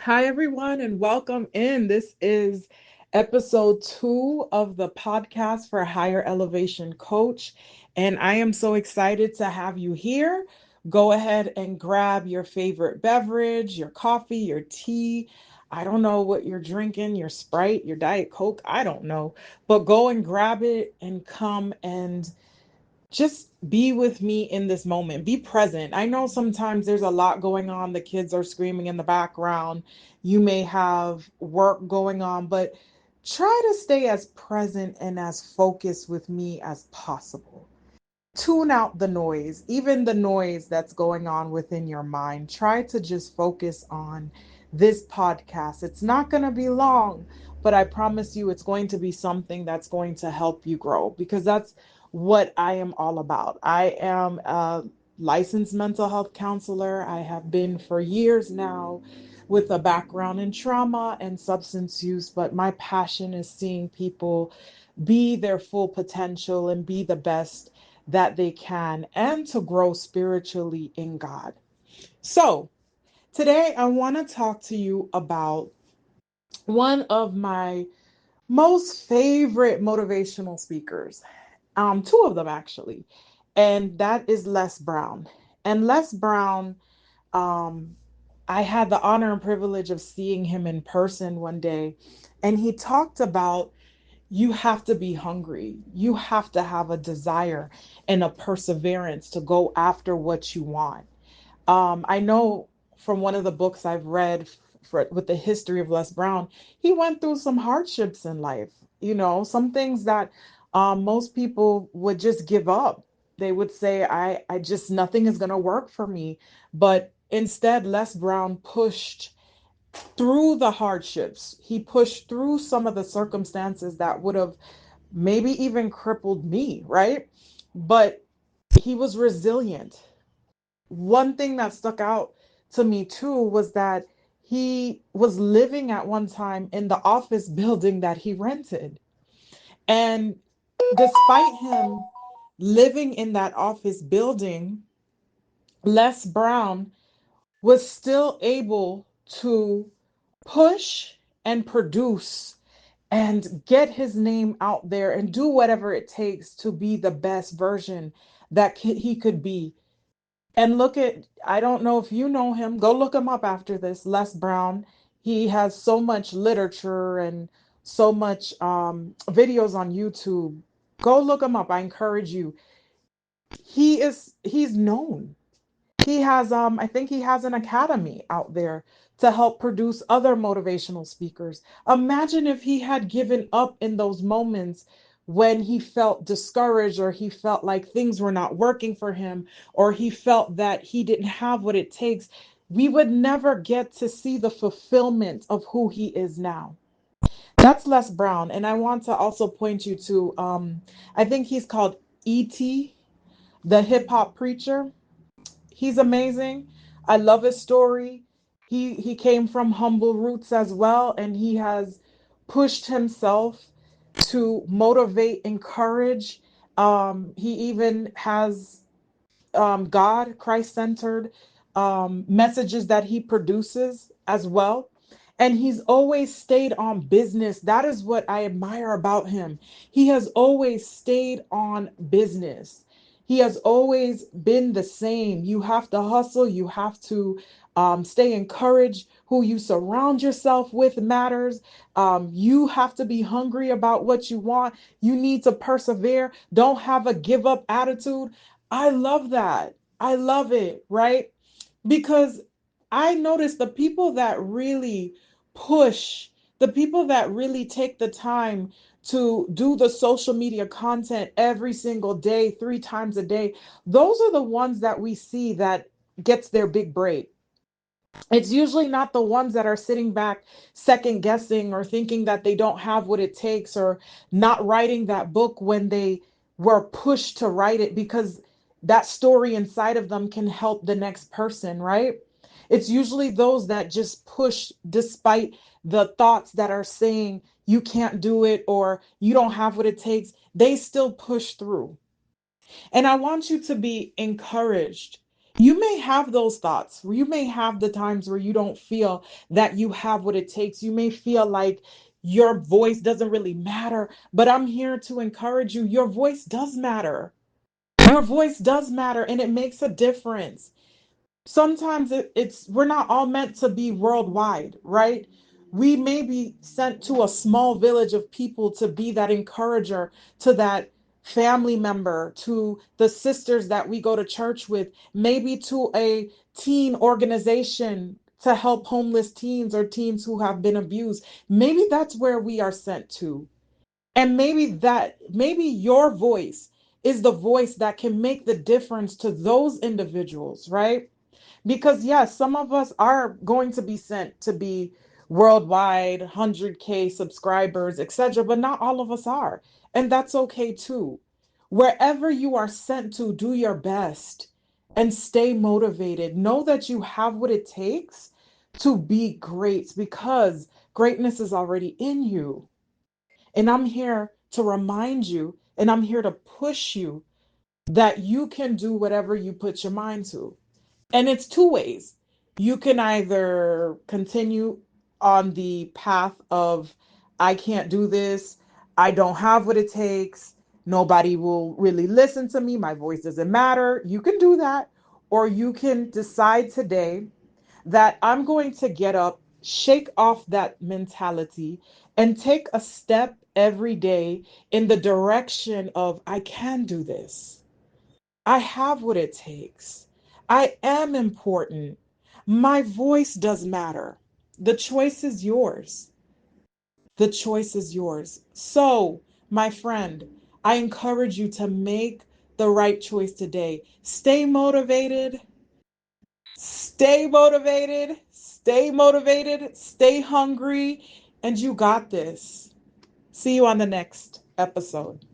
Hi, everyone, and welcome in. This is episode 2 of the podcast for Higher Elevation Coach. And I am so excited to have you here. Go ahead and grab your favorite beverage, your coffee, your tea. I don't know what you're drinking, your Sprite, your Diet Coke. I don't know. But go and grab it and come and just be with me in this moment. Be present. I know sometimes there's a lot going on. The kids are screaming in the background. You may have work going on, but try to stay as present and as focused with me as possible. Tune out the noise, even the noise that's going on within your mind. Try to just focus on this podcast. It's not going to be long, but I promise you it's going to be something that's going to help you grow because that's what I am all about. I am a licensed mental health counselor. I have been for years now with a background in trauma and substance use, but my passion is seeing people be their full potential and be the best that they can and to grow spiritually in God. So, today I want to talk to you about one of my most favorite motivational speakers. Two of them actually. And that is Les Brown. And Les Brown, um, I had the honor and privilege of seeing him in person one day, and he talked about you have to be hungry. You have to have a desire and a perseverance to go after what you want. I know from one of the books I've read with the history of Les Brown, he went through some hardships in life, some things that most people would just give up. They would say, I just, nothing is going to work for me. But instead, Les Brown pushed through the hardships. He pushed through some of the circumstances that would have maybe even crippled me, right? But he was resilient. One thing that stuck out to me too was that he was living at one time in the office building that he rented. And despite him living in that office building, Les Brown was still able to push and produce and get his name out there and do whatever it takes to be the best version that he could be. And look at, I don't know if you know him, go look him up after this, Les Brown. He has so much literature and so much videos on YouTube. Go look him up. I encourage you. He's known. He has I think he has an academy out there to help produce other motivational speakers. Imagine if he had given up in those moments when he felt discouraged or he felt like things were not working for him or he felt that he didn't have what it takes. We would never get to see the fulfillment of who he is now. That's Les Brown. And I want to also point you to I think he's called E.T., the hip hop preacher. He's amazing. I love his story. He came from humble roots as well, and he has pushed himself to motivate, encourage. He even has God, Christ centered messages that he produces as well. And he's always stayed on business. That is what I admire about him. He has always stayed on business. He has always been the same. You have to hustle, you have to stay encouraged. Who you surround yourself with matters. You have to be hungry about what you want. You need to persevere. Don't have a give up attitude. I love that. I love it, right? Because I notice the people that really push, the people that really take the time to do the social media content every single day, 3 times a day, those are the ones that we see that gets their big break. It's usually not the ones that are sitting back second guessing or thinking that they don't have what it takes or not writing that book when they were pushed to write it because that story inside of them can help the next person, right? It's usually those that just push despite the thoughts that are saying you can't do it or you don't have what it takes. They still push through. And I want you to be encouraged. You may have those thoughts. You may have the times where you don't feel that you have what it takes. You may feel like your voice doesn't really matter, but I'm here to encourage you. Your voice does matter. Your voice does matter and it makes a difference. Sometimes it's we're not all meant to be worldwide, right? We may be sent to a small village of people to be that encourager to that family member, to the sisters that we go to church with, maybe to a teen organization to help homeless teens or teens who have been abused. Maybe that's where we are sent to. And maybe your voice is the voice that can make the difference to those individuals, right? Because yes, some of us are going to be sent to be worldwide, 100K subscribers, etc., but not all of us are. And that's okay too. Wherever you are sent to, do your best and stay motivated. Know that you have what it takes to be great because greatness is already in you. And I'm here to remind you and I'm here to push you that you can do whatever you put your mind to. And it's two ways. You can either continue on the path of, I can't do this, I don't have what it takes, nobody will really listen to me, my voice doesn't matter. You can do that. Or you can decide today that I'm going to get up, shake off that mentality, and take a step every day in the direction of, I can do this. I have what it takes. I am important. My voice does matter. The choice is yours. The choice is yours. So, my friend, I encourage you to make the right choice today. Stay motivated. Stay motivated. Stay motivated. Stay hungry. And you got this. See you on the next episode.